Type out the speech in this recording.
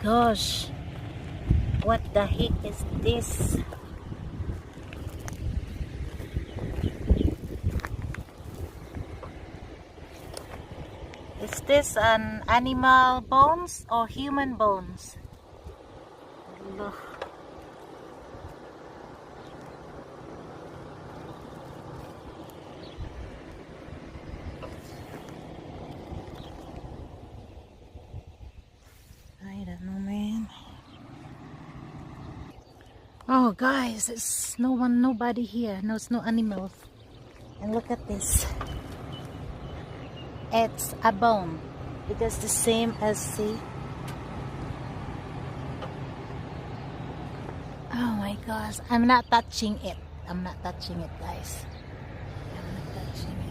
gosh. What the heck is this? Is this an animal bones or human bones? Look. I don't know, man. Oh, guys, it's nobody here. No, it's no animals. And look at this. It's a bone. It is the same as see. Oh my gosh, I'm not touching it. I'm not touching it, guys. I'm not touching it.